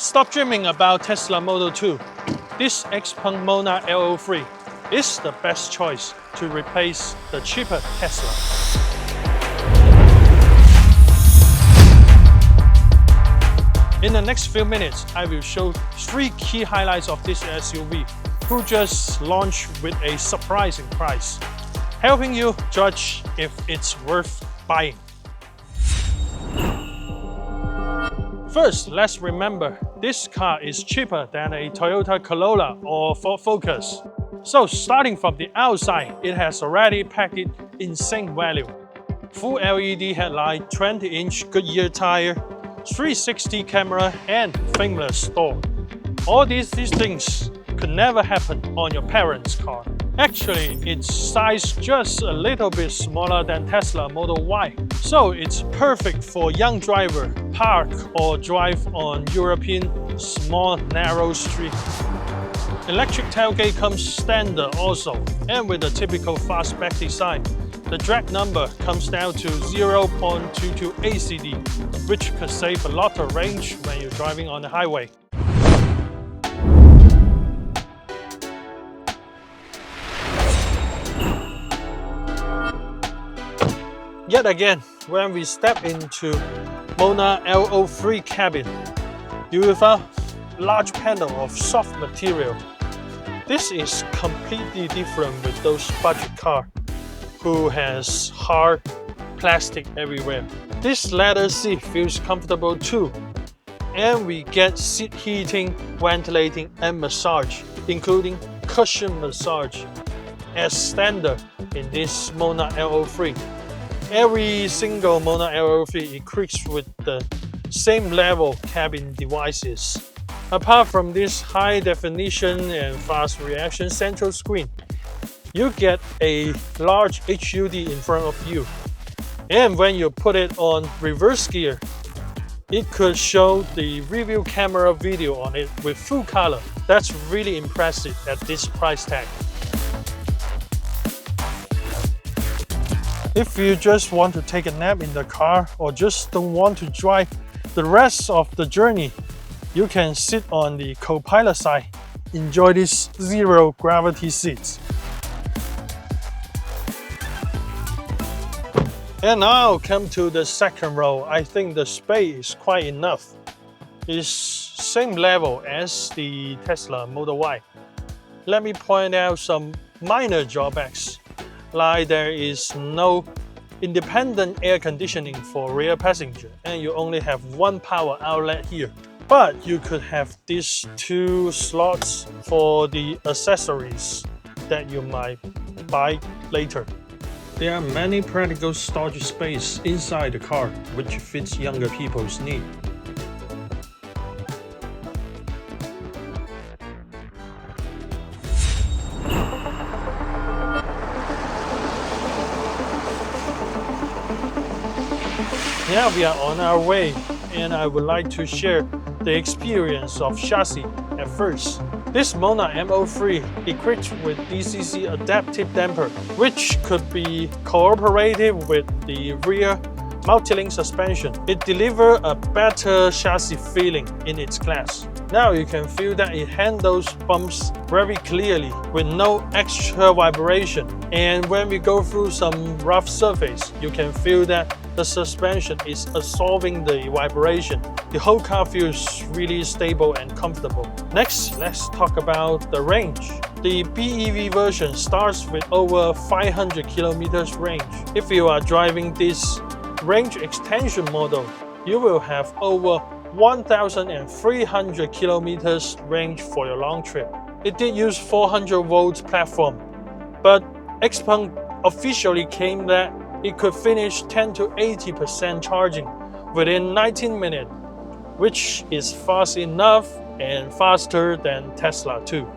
Stop dreaming about Tesla Model 2. This XPeng Mona L03 is the best choice to replace the cheaper Tesla. In the next few minutes, I will show 3 key highlights of this SUV, who just launched with a surprising price, helping you judge if it's worth buying. First, let's remember, this car is cheaper than a Toyota Corolla or Ford Focus. So starting from the outside, it has already packed insane value. Full LED headlight, 20-inch Goodyear tire, 360 camera, and frameless door. All these things could never happen on your parents' car. Actually, it's sized just a little bit smaller than Tesla Model Y, so it's perfect for young driver, park or drive on European small narrow street. Electric tailgate comes standard also, and with the typical fastback design, the drag number comes down to 0.22 ACD, which could save a lot of range when you're driving on the highway. Yet again, when we step into Mona L03 cabin, you will find a large panel of soft material. This is completely different with those budget cars who has hard plastic everywhere. This leather seat feels comfortable too, and we get seat heating, ventilating, and massage, including cushion massage, as standard in this Mona L03. Every single Mona L03 equips with the same level cabin devices. Apart from this high definition and fast reaction central screen, you get a large HUD in front of you. And when you put it on reverse gear, it could show the review camera video on it with full color. That's really impressive at this price tag. If you just want to take a nap in the car or just don't want to drive the rest of the journey, you can sit on the co-pilot side. Enjoy these zero gravity seats. And now come to the second row. I think the space is quite enough. It's same level as the Tesla Model Y. Let me point out some minor drawbacks, like there is no independent air conditioning for rear passenger, and you only have one power outlet here. But you could have these 2 slots for the accessories that you might buy later. There are many practical storage space inside the car, which fits younger people's need. Now we are on our way, and I would like to share the experience of chassis at first. This Mona M03 equipped with DCC adaptive damper, which could be cooperative with the rear multi-link suspension. It delivers a better chassis feeling in its class. Now you can feel that it handles bumps very clearly with no extra vibration. And when we go through some rough surface, you can feel that the suspension is absorbing the vibration. The whole car feels really stable and comfortable. Next, let's talk about the range. The BEV version starts with over 500 kilometers range. If you are driving this range extension model, you will have over 1,300 kilometers range for your long trip. It did use 400 volt platform, but XPeng officially claimed that it could finish 10 to 80% charging within 19 minutes, which is fast enough and faster than Tesla too.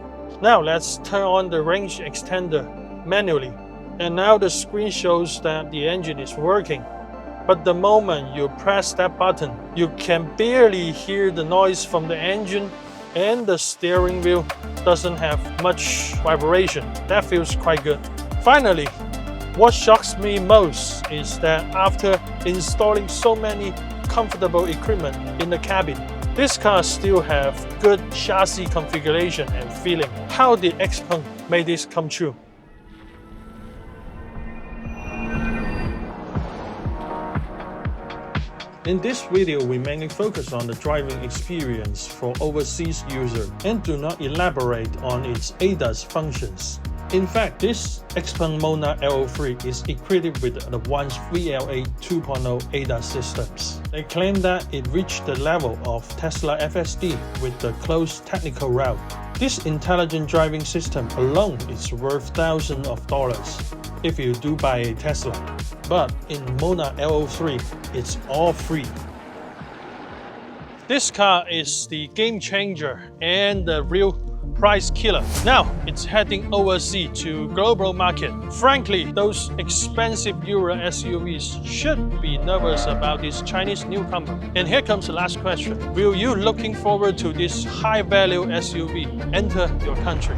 Now let's turn on the range extender manually. And now the screen shows that the engine is working. But the moment you press that button, you can barely hear the noise from the engine, and the steering wheel doesn't have much vibration. That feels quite good. Finally, what shocks me most is that after installing so many comfortable equipment in the cabin, This car still have good chassis configuration and feeling. How did XPeng make this come true? In this video, we mainly focus on the driving experience for overseas users and do not elaborate on its ADAS functions. In fact, this XPeng Mona L03 is equipped with advanced VLA 2.0 ADAS systems. They claim that it reached the level of Tesla FSD with the closed technical route. This intelligent driving system alone is worth thousands of dollars if you do buy a Tesla. But in Mona L03, it's all free. This car is the game changer and the real price killer. Now it's heading overseas to global market. Frankly, those expensive Euro SUVs should be nervous about this Chinese newcomer. And here comes the last question. Will you looking forward to this high value SUV enter your country?